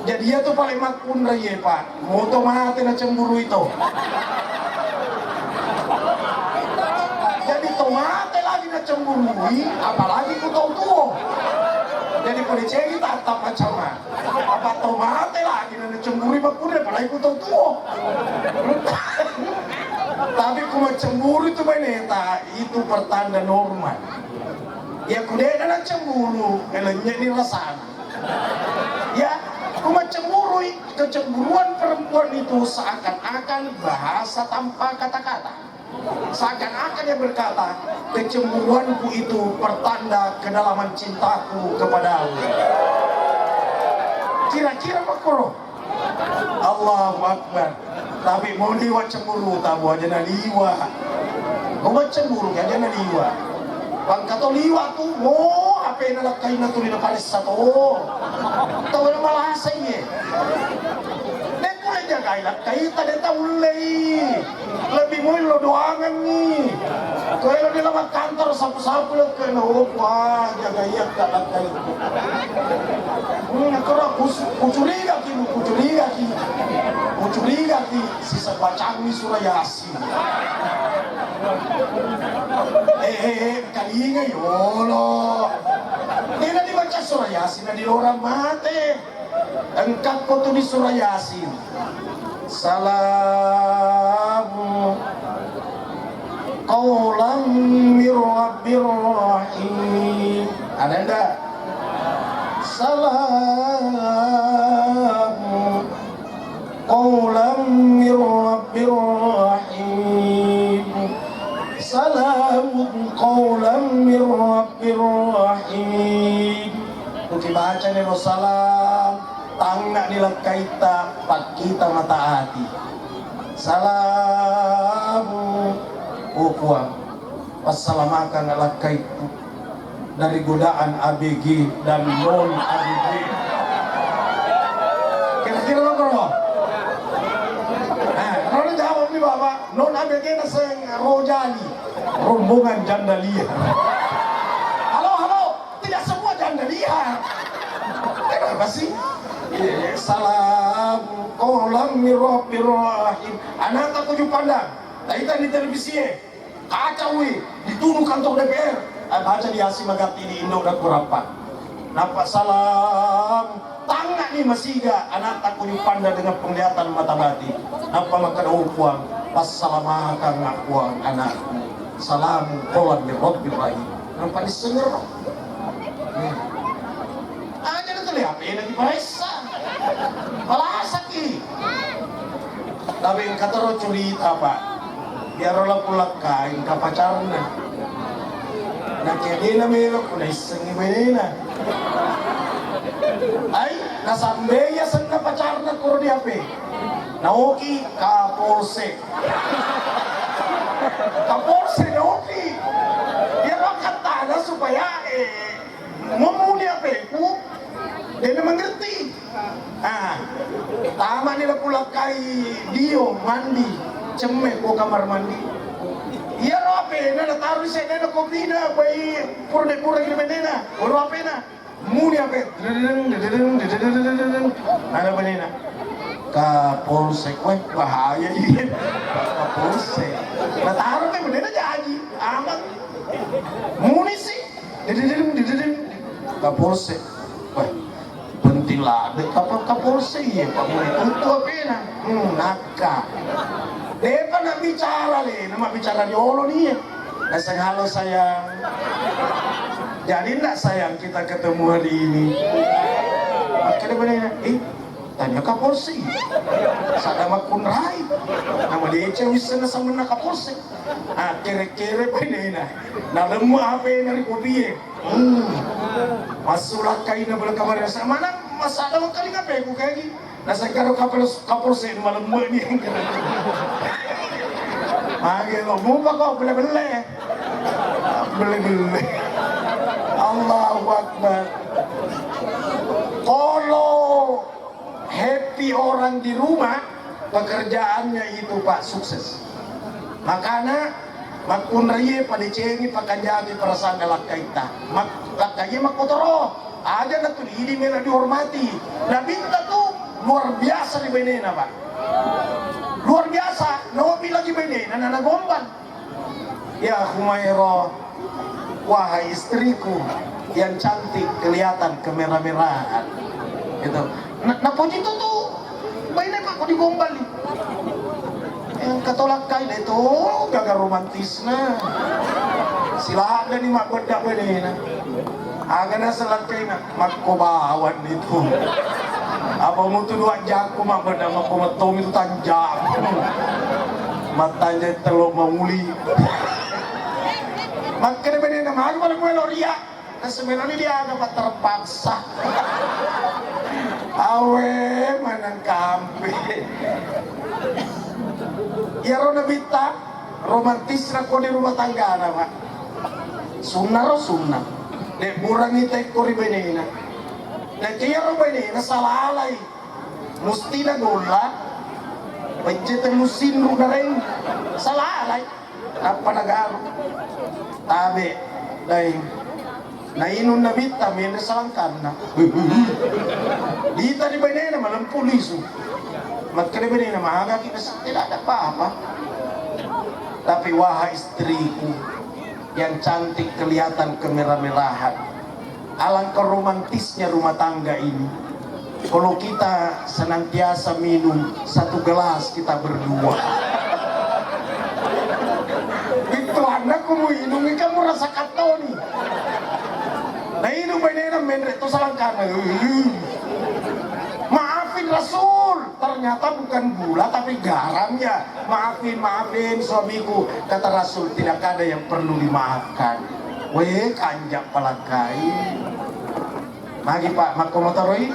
Jadi dia tuh paling makun raya Pak. Moto mati na cemburu itu. Jadi tomate lagi na cemburui, apalagi ku tahu tuh. Jadi pada cegi tatap macam mana. Apa tomate lagi na cemburi makun, apalagi ku tahu tuh. Tapi ku cemburu itu beneta, itu pertanda normal. Ya kuda na cemburu, elenya ni rasanya. Ya. Kecemburuan perempuan itu seakan-akan bahasa tanpa kata-kata. Seakan-akan dia berkata, kecemburuanku itu pertanda kedalaman cintaku kepada Allah. Kira-kira makro. Allahu Akbar. Tapi mau liwat cemburu, tahu aja na liwat. Mau cemburu aja na liwat. Pangkato liwat tuh, mau apa yang nalakay na tuloy na palis sa to. Tawa na malasa ye. Nek mulai jaga ilak kayo tadi taulay. Lebih mo lo doangan ni. Kaya lo nila kantor sapu-sapu lo kaya na wah jaga iyak kalak kayo. Nakara kucuriga ki sisa bacaan ni surah Yasin. Kalinga yolo. Hindi na dibaca surah Yasin na di orang mati. Engkau ko to di surah Yasin. Salamu qawlan mir rabbir rahim. Ada enggak? Salamu qawlan mir rabbir rahim. Salamun qawlan mir rabbir rahim. Untuk baca ni salam, tangga nila kaita pag kita mata hati. Salamu upuan. Passalamakan ala kaitu dari godaan ABG dan non ABG. Kira-kira lo karo? Kalau jawab nih Bapak, non ABG na seng Rojali, rombongan janda liar. Halo, tidak semua janda liar. Kenapa sih? Salam qawlan mir rabbir rahim. Anak aku jumpa pandang. Tadi di televisi kacau dituduh kantor DPR. Baca di Asim Magati di Indo dan Kurapa. Nampak salam tangan nih masih gak anak aku dipandang dengan penglihatan mata batin. Nampak makan ukuang pas salamakan ngakuang anak. Salam qawlan mir rabbir rahim. Nampak disenger. Aja na tuloy apa lagi paisa. Malasa ki. Tapi ang kataro curita Pak. Biar lang pulak kain kapacarna. Nakedi na meron ko na isang ibenena. Ay, nasambeya sa napacarna ko di ape. Naoki kapolse. Kapolse naoki. supaya ngomong dia peku dia mengerti. Tama nila pula kay Dio mandi cemek ko kamar mandi. Iya rope na taruh di sana na kombina bay pura gini benena. Rope na muni ape. Ada benena. Kapolsek, wah bahaya ini. Kapolsek. Nah taruh kan benena jadi amat. Muni sih. Kapolsek. Wah penting lah. Kapolsek ya Pak Muni. Untuk apa na? Nakal. Dia kan nak bicara nama bicara Yolo nih. Sayang halo sayang. Jadi nak sayang kita ketemu hari ini. Akhirnya benar. Tanya Kapolsek. Sadama kunrai. Nama dia cewek sana sama nak Kapolsek. Kere-kere benar. Nah lemah apa yang kopi. Masuklah kain belah kamar yang sama. Mana masa ada kali ngapain aku kayak gini. Nah sekarang Kapolsek malam ni yang kena. Gitu, buka kok bele-bele. Allahu Akbar. Kalau happy orang di rumah, pekerjaannya itu Pak sukses. Makanya makun raya pada cengi pakai jaga perasaan lakaita. Lakainya makotoro. Ada na tuh ini mena dihormati. Nah minta tuh luar biasa di benena Pak. Luar biasa. Nawapi lagi benena nana gomban. Ya Humaira, wahai istriku yang cantik kelihatan kemerah-merahan. Gitu. Nah puji itu tuh benena Pak kok digombal nih. Yang katolak kain itu gagal romantisnya. Silakan nih mak bedak benena. Agaknya selakainya makkobawan itu. Apa mutu dua jaku mak bedak makkomatom itu tanjak. Matanya telur manguli. Makanya benena malu malu meloria. Nah sebenarnya dia agak terpaksa. Awe manang kampe. Ya rona bita romantis na ko di rumah tangga na Pak. Sunnah ro sunnah. Nek burang ite ko ri benena. Nek kaya ro benena salah alay. Musti na gola. Pencet musin ro na rin. Salah alay. Apa nagaro? Tabi. Dahil nainon na bita may nasalangkan na. Dita di benena malam puliso. Magkali benena maaga kita tidak ada apa-apa. Tapi wahai istriku yang cantik kelihatan kemerah-merahan. Alangkah romantisnya rumah tangga ini. Kalau kita senantiasa minum satu gelas kita berdua. Itu anakku mau minum kamu rasa katoni. Nah ini beneran menre itu salah karena. Maafin Rasul, ternyata bukan gula tapi garamnya. Maafin suamiku, kata Rasul tidak ada yang perlu dimaafkan. Weh kanjak palakai. Magi Pak makomotoroi.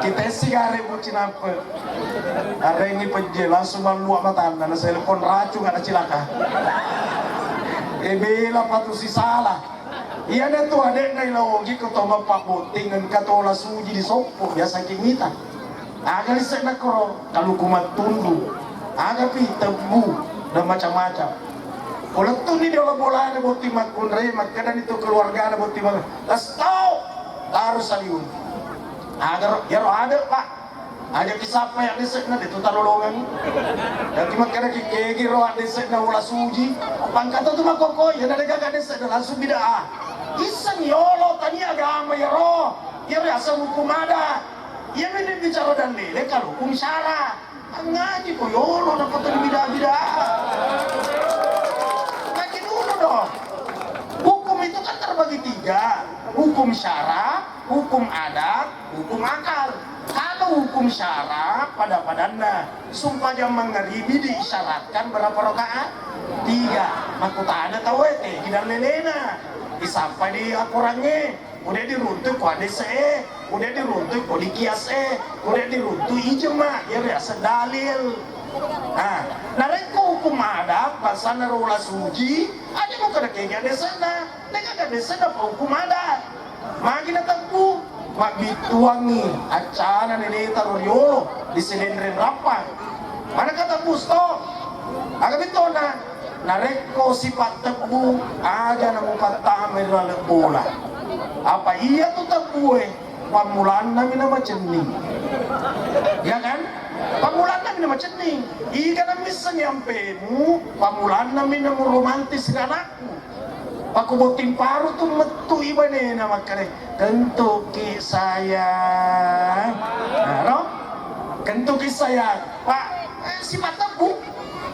Kita sigare bucin apa? Ada ini penjel langsung meluap mata anda. Saya telepon racun ada cilaka. Bela patu si salah. Iya na tuh adek na ilawagi ko to mapabuting ng katola suji di sopo biasa kimita. Aga lisek na koro kalau kumat tundu. Aga pi tebu dan macam-macam. Kalau tuh ni dia bola na buti makunre makanan itu keluarga na buti mak. Tas tau taruh saliun. Aga ya ada Pak. Ada kisah apa yang disek na dito talolongan. Dan kimakana kikegi ro disek na wala suji. Pangkata tu makoko ya na daga disek na langsung bidaa. Isang Yolo tani agama ya roh. Ya rasa hukum ada. Ya ini bicara dan lele kalau hukum syara. Ngaji ko Yolo dapat bidaa-bidaa. Ngaji dulu dong. Hukum itu kan terbagi 3. Hukum syara, hukum adat, hukum akal. Kalau hukum syara pada padanna sumpah jam mangaribi diisyaratkan berapa rakaat? 3. Makuta ada tahu tidak lelena. Sampai di akurannya, udah diruntuh kok ada se, udah diruntuh kok di kias udah diruntuh ijma, ya biasa dalil. Nah, nareko hukum adat basana rola suji ada mo kada kaya desana nega desana pa hukum adat magi na tagpo magbituangi acana ni taroriolo di silindrin rapan mana kata gusto aga bito na nareko sifat tagpo aga na mo patamay lalang bola apa iya to tagpo pamulaan namin na macening ya kan pamulaan namin na macening iya na misan yampemu pamulaan namin na romantis na anakku pakubutin paro tuh metu iba nih nama kare kentuki sayang no kentuki sayang pak si mataku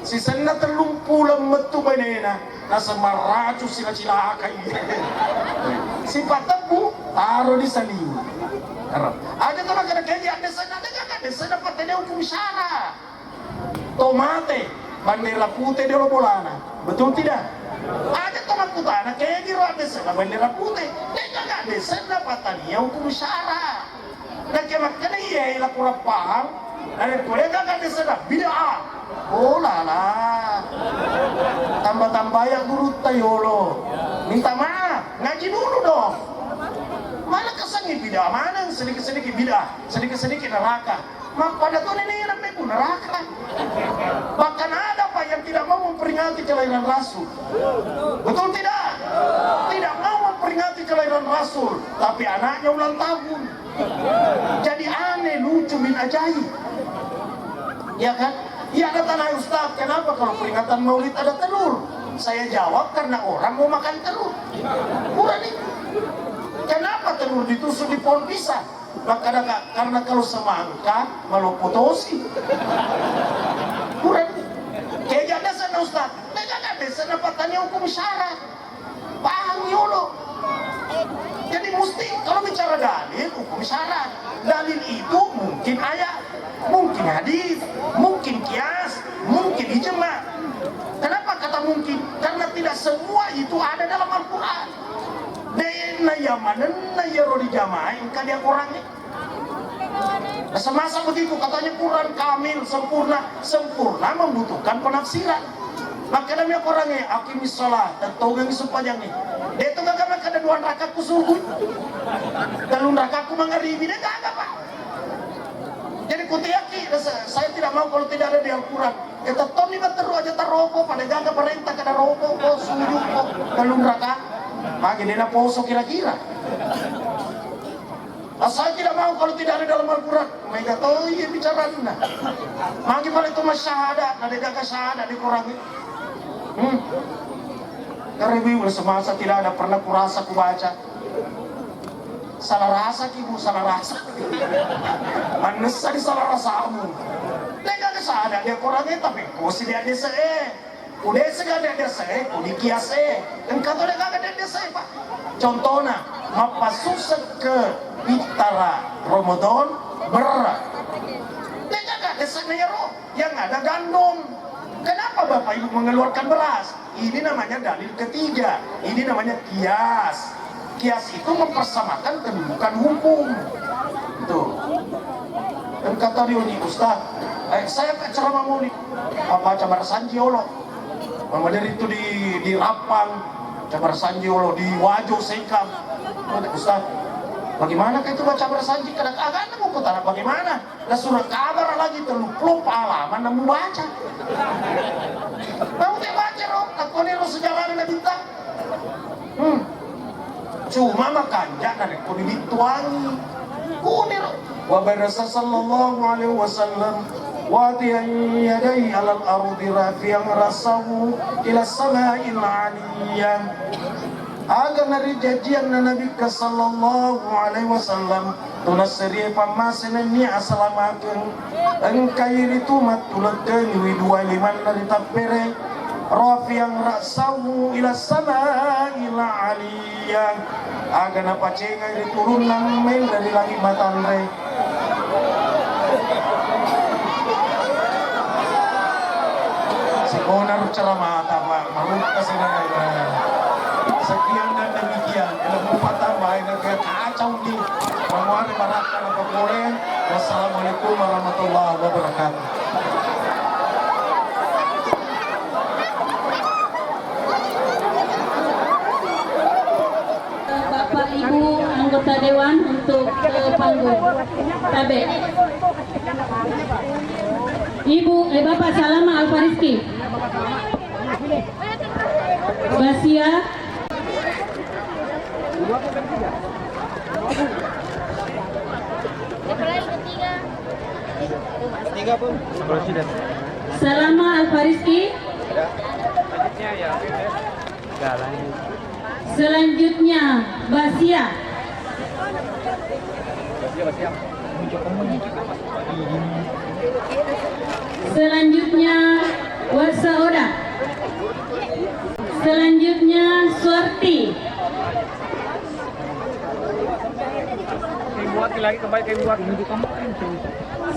si sana terlumpulang metu ba na nasa maracu sila cilaka si mataku taro di saliw ada tuh magana kaya ada sana patene hukum syara tomate bandera putih di Robolana betul tidak ada teman putana kaya di ada sana bandera putih nggak ada sana patania hukum syara dan kaya makanya iya ilah kurang paham dan mereka nggak ada sana bid'ah oh lala tambah-tambah yang guru tayolo minta maaf ngaji dulu dong mana kesannya bid'ah mana yang sedikit-sedikit bid'ah sedikit-sedikit neraka mak pada tuh ini namanya pun neraka bahkan ada pak yang tidak mau memperingati kelahiran Rasul betul tidak tidak mau memperingati kelahiran Rasul tapi anaknya ulang tahun jadi aneh lucu bin ajaib ya kan ya ada tanah Ustaz kenapa kalau peringatan maulid ada telur saya jawab karena orang mau makan telur kurang itu kenapa telur ditusuk di pohon pisang maka karena kalau semangka malu putosi kurang kayak ada sana Ustaz nggak ada sana patahnya hukum syarat paham yolo jadi mesti kalau bicara dalil hukum syarat dalil itu mungkin ayat mungkin hadis mungkin kias mungkin ijma kenapa kata mungkin karena tidak semua itu ada dalam Al-Quran na yamanan na yaro di jamaah yang dia kurangnya semasa begitu katanya Quran kamil sempurna membutuhkan penafsiran maka namanya orangnya akimis sholat dan togang sepanjangnya dia itu gak ada dua rakaatku subuh dan rakaatku mengharibi dia gak pak jadi kutiaki saya tidak mau kalau tidak ada di Al-Quran kita toni terus aja taropo pada gak perintah kada ropo kok sujud kok dan rakaat maka dia poso kira-kira saya tidak mau kalau tidak ada dalam Al-Quran mereka tahu iya bicara nah maka kalau itu masyahadat ada gak syahadat dikurangi karena semasa tidak ada pernah kurasa kubaca salah rasa kibu salah rasa manesa di salah rasamu mereka gak syahadat dia kurangnya tapi kosi dia desa udah segala desa udah kias dan kata dia gak ada desa pak contohnya mapasusat ke Itara Ramadan berat dia gak desa nero yang ada gandum kenapa bapak ibu mengeluarkan beras ini namanya dalil ketiga ini namanya kias kias itu mempersamakan kedudukan hukum itu dan kata dia nih Ustaz saya ceramah mau nih baca Sanji Allah mama dari itu di Rapang Cabar Sanji Allah di Wajo Sekam Ustaz bagaimana itu baca Sanji kadang-kadang mau kutara bagaimana nah surat kabar lagi terlupluk halaman dan membaca mau baca roh aku ini roh sejalan na bintang cuma makanya nanti aku dituangi kunir wa barasa sallallahu alaihi wasallam وَاطِيًا يَدَيْهِ عَلَى الْأَرْضِ رَافِعًا رَأْسَهُ إِلَى السَّمَاءِ الْعَلِيَّةِ agar dari janjian Nabi sallallahu alaihi wasallam tunasri pamasen ni asalamakeun engkai itu matulkeun widua liman dari tapere rafi'an ra'sahu ila sama'il 'aliyah agar napa cengai diturun nang mel dari langit matanre Onar ceramah apa maruf kesenangan sekian dan demikian ilmu tambah kayak kacau di menguari barakan apa boleh wassalamualaikum warahmatullahi wabarakatuh Ibu anggota Dewan untuk ke panggung. Tabe. Bapak Salama Alfariski. Basia. Salama Alfariski. Selanjutnya Basia. Selanjutnya Wasaoda. Selanjutnya Suarti.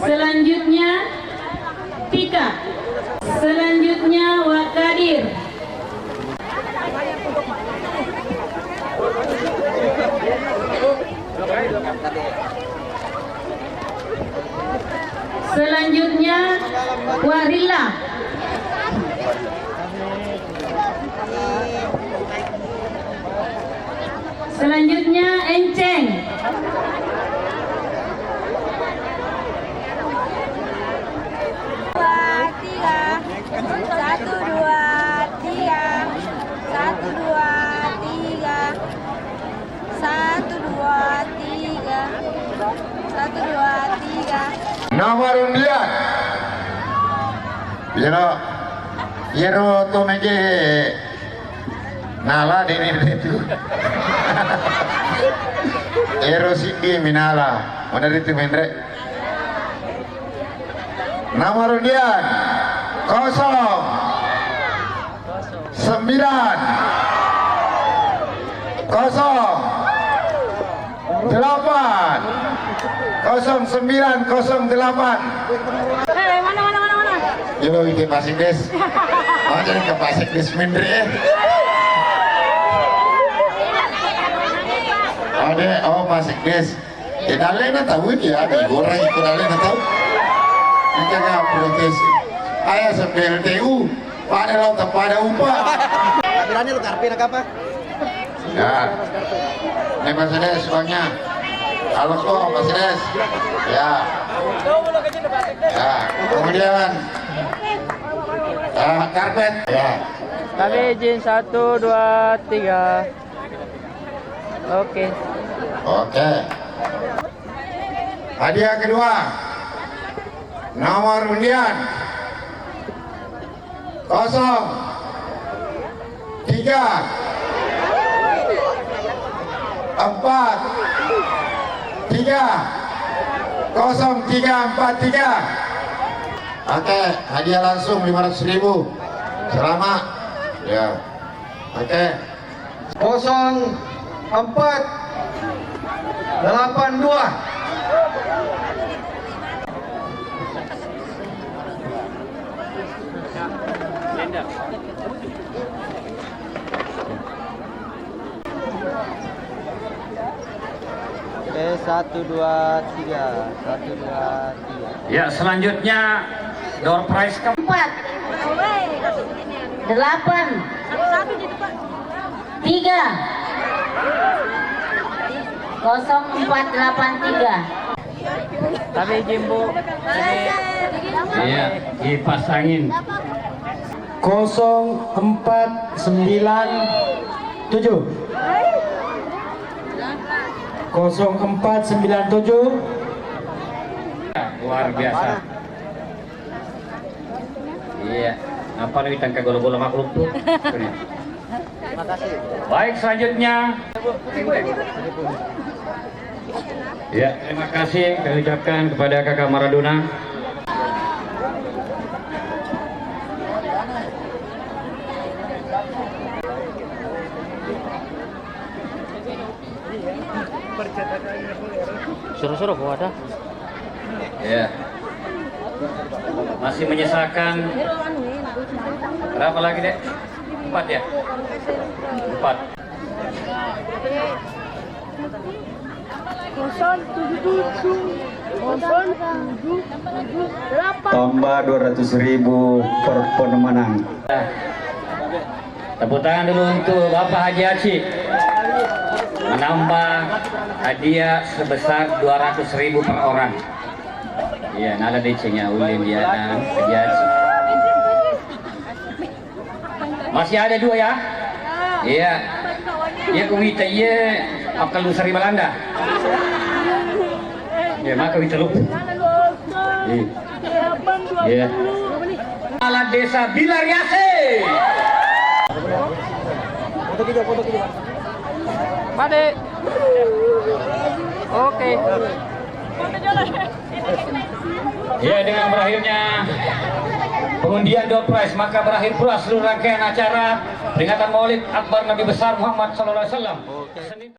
Selanjutnya Tika. Selanjutnya Wakadir. Selanjutnya Warila. Selanjutnya Enceng. Satu, dua, tiga. Satu, dua, tiga. Satu, dua, tiga. Satu, dua, tiga. Nomor undian. Yero to mege nala dini itu. Yero sidi minala. Mana itu mendre? Nomor undian 09 08 0908. Mana? Yo itu Pasik Des. Oh jadi ke Pasik Des mendre. Oh Pasik Des. Dalena tahu dia ada orang itu dalena tahu. Kita nggak protes. Ayah SPLTU pada lo pada upah. Akhirnya lu karpin apa? Ya. Ini Mas Des uangnya. Halo kok Mas Des. Ya. Ya. Kemudian karpet. Ya. Kami izin 1, 2, 3. Oke. Oke. Hadiah kedua. Nomor undian 03 43. Oke, hadiah langsung 500.000. Selamat. Ya. Oke. 0482. Oke, 1, 2, 3. 1, 2, 3. Ya, selanjutnya door prize keempat 8 3 0483. Kami izin Bu. Iya, dipasangin 0497 luar biasa. Iya, apa nih tangka golo-golo makhluk tuh? Makasih. Baik, selanjutnya. Ya, terima kasih kami ucapkan kepada Kakak Maradona. Suruh-suruh kok ada. Ya. Masih menyisakan berapa lagi, Dek? 4 ya? 4. 077 Tambah 200.000 per pemenang. Tepuk tangan dulu untuk Bapak Haji Acik. menambah hadiah sebesar 200.000 per orang. Iya, nada DC-nya ulin dia hadiah. Masih ada 2 ya? Iya. Iya kuwita iya apal Sari Belanda. Iya, maka wita lu. Iya. Kepala Desa Bilariase. Foto video. Pade. Oke. Ya, dengan berakhirnya pengundian door prize, maka berakhir pula seluruh rangkaian acara peringatan Maulid Akbar Nabi besar Muhammad sallallahu alaihi wasallam.